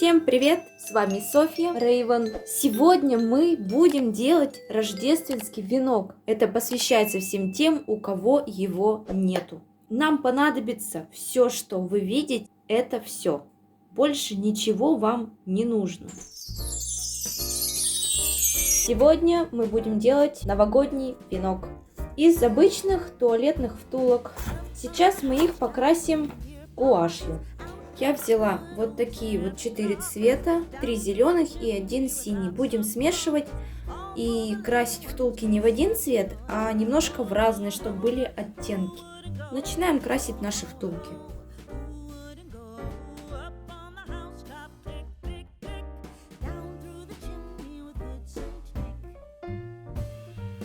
Всем привет! С вами Софья Рейвен. Сегодня мы будем делать рождественский венок. Это посвящается всем тем, у кого его нету. Нам понадобится все, что вы видите, это все. Больше ничего вам не нужно. Сегодня мы будем делать новогодний венок из обычных туалетных втулок. Сейчас мы их покрасим гуашью. Я взяла вот такие вот 4 цвета, 3 зеленых и 1 синий. Будем смешивать и красить втулки не в один цвет, а немножко в разные, чтобы были оттенки. Начинаем красить наши втулки.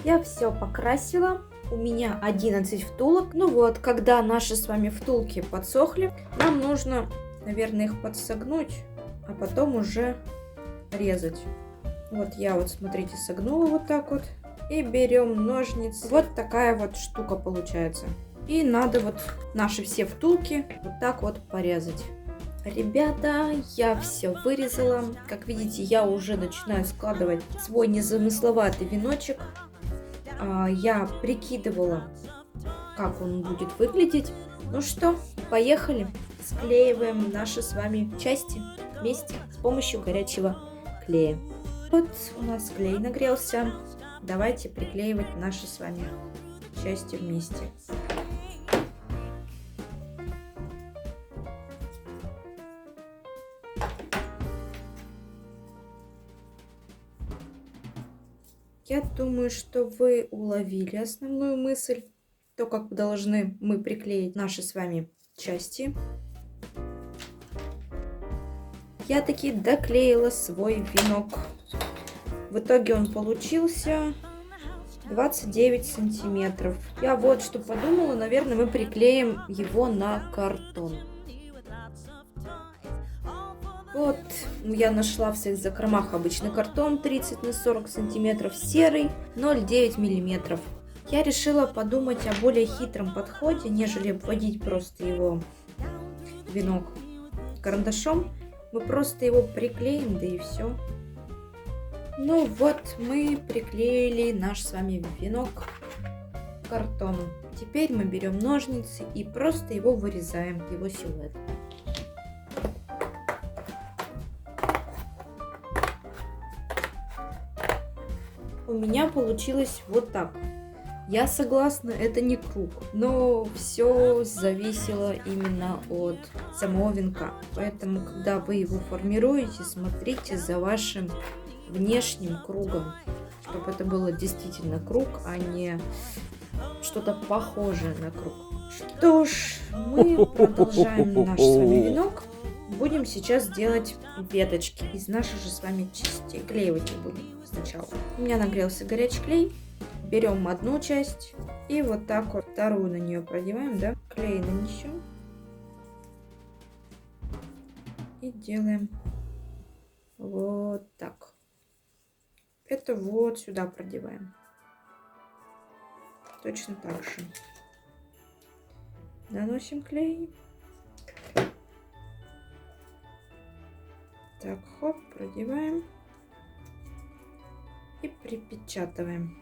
Я все покрасила. У меня 11 втулок. Ну вот, когда наши с вами втулки подсохли, нам нужно, наверное, их подсогнуть, а потом уже резать. Вот я вот, смотрите, согнула вот так вот. И берем ножницы. Вот такая вот штука получается. И надо вот наши все втулки вот так вот порезать. Ребята, я все вырезала. Как видите, я уже начинаю складывать свой незамысловатый веночек. Я прикидывала, как он будет выглядеть. Ну что, поехали. Склеиваем наши с вами части вместе с помощью горячего клея. Вот у нас клей нагрелся. Давайте приклеивать наши с вами части вместе. Я думаю, что вы уловили основную мысль, то, как должны мы приклеить наши с вами части. Я таки доклеила свой венок. В итоге он получился 29 сантиметров. Я вот что подумала, наверное, мы приклеим его на картон. Вот, я нашла в своих закромах обычный картон 30 на 40 сантиметров, серый 0,9 миллиметров. Я решила подумать о более хитром подходе, нежели обводить просто его венок карандашом. Мы просто его приклеим, да и все. Ну вот, мы приклеили наш с вами венок к картону. Теперь мы берем ножницы и просто его вырезаем, его силуэт. У меня получилось вот так. Я согласна, это не круг, но все зависело именно от самого венка. Поэтому, когда вы его формируете, смотрите за вашим внешним кругом, чтобы это было действительно круг, а не что-то похожее на круг. Что ж, мы продолжаем наш с вами венок. Будем сейчас делать веточки из наших же с вами частей. Клеивать их будем сначала. У меня нагрелся горячий клей. Берем одну часть и вот так вот вторую на нее продеваем, да? Клей нанесем. И делаем вот так. Это вот сюда продеваем. Точно так же. Наносим клей. Так, хоп, продеваем и припечатываем.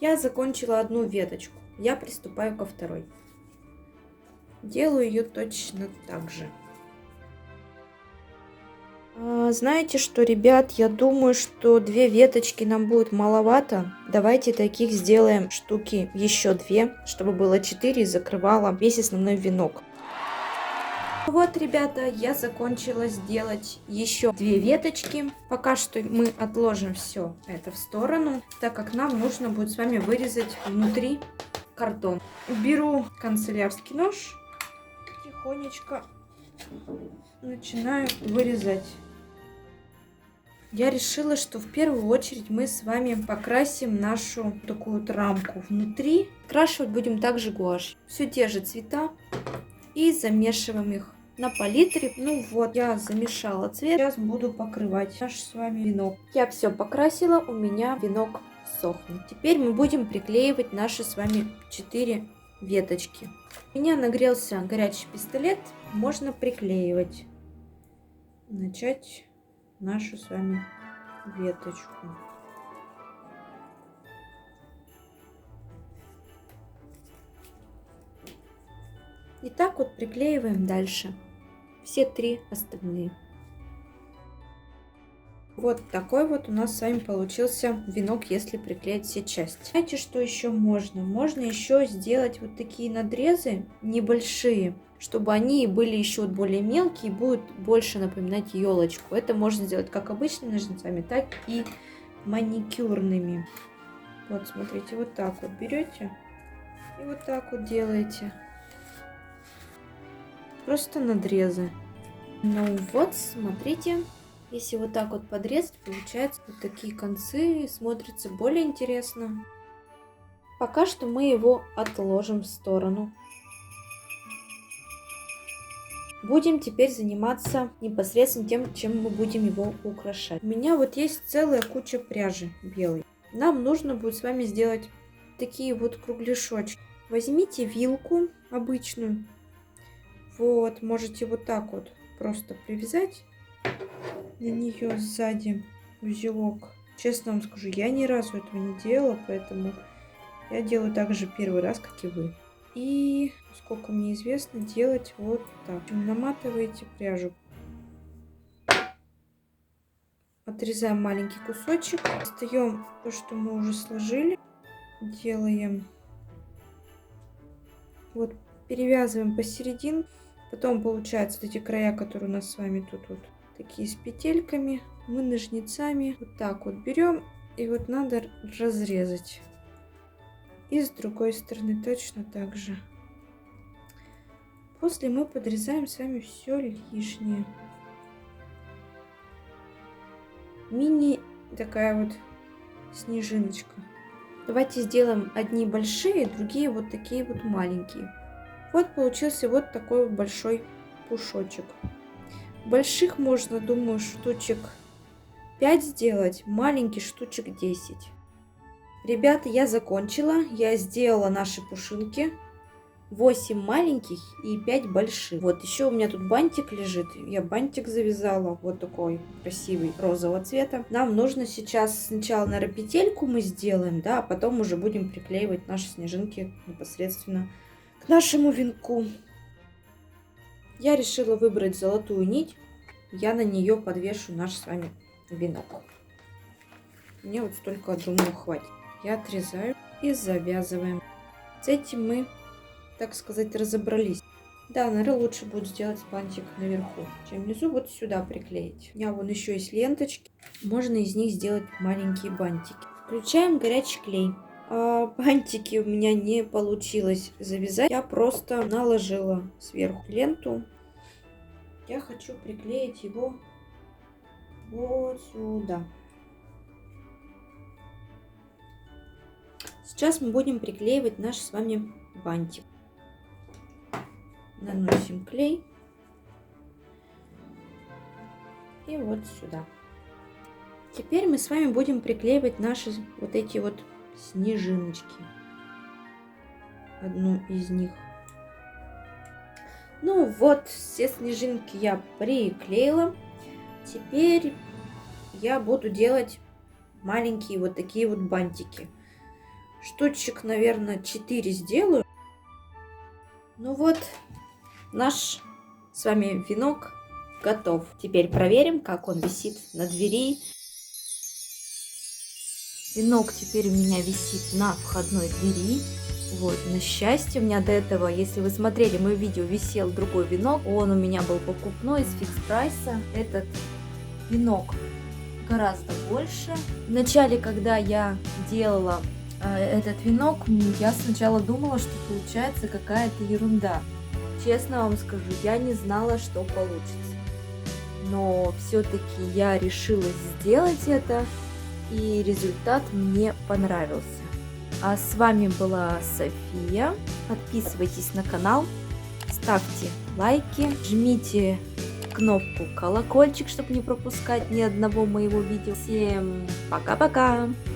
Я закончила одну веточку. Я приступаю ко второй. Делаю ее точно так же. Знаете что, ребят, я думаю, что 2 веточки нам будет маловато. Давайте таких сделаем штуки еще 2, чтобы было 4 и закрывало весь основной венок. Вот, ребята, я закончила сделать еще 2 веточки. Пока что мы отложим все это в сторону, так как нам нужно будет с вами вырезать внутри картон. Беру канцелярский нож, тихонечко начинаю вырезать. Я решила, что в первую очередь мы с вами покрасим нашу такую вот рамку внутри. Крашивать будем также гуашь. Все те же цвета. И замешиваем их на палитре. Ну вот, я замешала цвет. Сейчас буду покрывать наш с вами венок. Я все покрасила, у меня венок сохнет. Теперь мы будем приклеивать наши с вами 4 веточки. У меня нагрелся горячий пистолет, можно приклеивать. Начать нашу с вами веточку. И так вот приклеиваем дальше все 3 остальные. Вот такой вот у нас с вами получился венок, если приклеить все части. Знаете, что еще можно? Можно еще сделать вот такие надрезы небольшие, чтобы они были еще более мелкие и будут больше напоминать елочку. Это можно сделать как обычными ножницами, так и маникюрными. Вот, смотрите, вот так вот берете и вот так вот делаете. Просто надрезы. Ну вот, смотрите, если вот так вот подрезать, получается вот такие концы, смотрится более интересно. Пока что мы его отложим в сторону. Будем теперь заниматься непосредственно тем, чем мы будем его украшать. У меня вот есть целая куча пряжи белой. Нам нужно будет с вами сделать такие вот кругляшочки. Возьмите вилку обычную. Вот, можете вот так вот просто привязать на нее сзади узелок. Честно вам скажу, я ни разу этого не делала, поэтому я делаю так же первый раз, как и вы. И, сколько мне известно, делать вот так. Наматываете пряжу. Отрезаем маленький кусочек. Достаем то, что мы уже сложили. Делаем. Вот, перевязываем посерединке. Потом получается вот эти края, которые у нас с вами тут вот такие с петельками. Мы ножницами вот так вот берем. И вот надо разрезать. И с другой стороны точно так же. После мы подрезаем с вами все лишнее. Мини такая вот снежиночка. Давайте сделаем одни большие, другие вот такие вот маленькие. Вот получился вот такой вот большой пушочек. Больших можно, думаю, штучек 5 сделать, маленьких штучек 10. Ребята, я закончила. Я сделала наши пушинки. 8 маленьких и 5 больших. Вот еще у меня тут бантик лежит. Я бантик завязала. Вот такой красивый розового цвета. Нам нужно сейчас сначала, наверное, петельку мы сделаем, да, а потом уже будем приклеивать наши снежинки непосредственно к нашему венку. Я решила выбрать золотую нить. Я на нее подвешу наш с вами венок. Мне вот столько, думаю, хватит. Я отрезаю и завязываем. С этим мы, так сказать, разобрались. Да, наверное, лучше будет сделать бантик наверху, чем внизу. Вот сюда приклеить. У меня вон еще есть ленточки. Можно из них сделать маленькие бантики. Включаем горячий клей. Бантики у меня не получилось завязать. Я просто наложила сверху ленту. Я хочу приклеить его вот сюда. Сейчас мы будем приклеивать наш с вами бантик. Наносим клей. И вот сюда. Теперь мы с вами будем приклеивать наши вот эти вот снежиночки. Одну из них. Ну вот, все снежинки я приклеила. Теперь я буду делать маленькие вот такие вот бантики. Штучек, наверное, 4 сделаю. Ну вот, наш с вами венок готов. Теперь проверим, как он висит на двери. Венок теперь у меня висит на входной двери. Вот, на счастье, у меня до этого, если вы смотрели мое видео, висел другой венок. Он у меня был покупной из фикс прайса. Этот венок гораздо больше. Вначале, когда я делала этот венок, я сначала думала, что получается какая-то ерунда. Честно вам скажу, я не знала, что получится. Но все-таки я решила сделать это, и результат мне понравился. А с вами была София. Подписывайтесь на канал, ставьте лайки, жмите кнопку колокольчик, чтобы не пропускать ни одного моего видео. Всем пока-пока!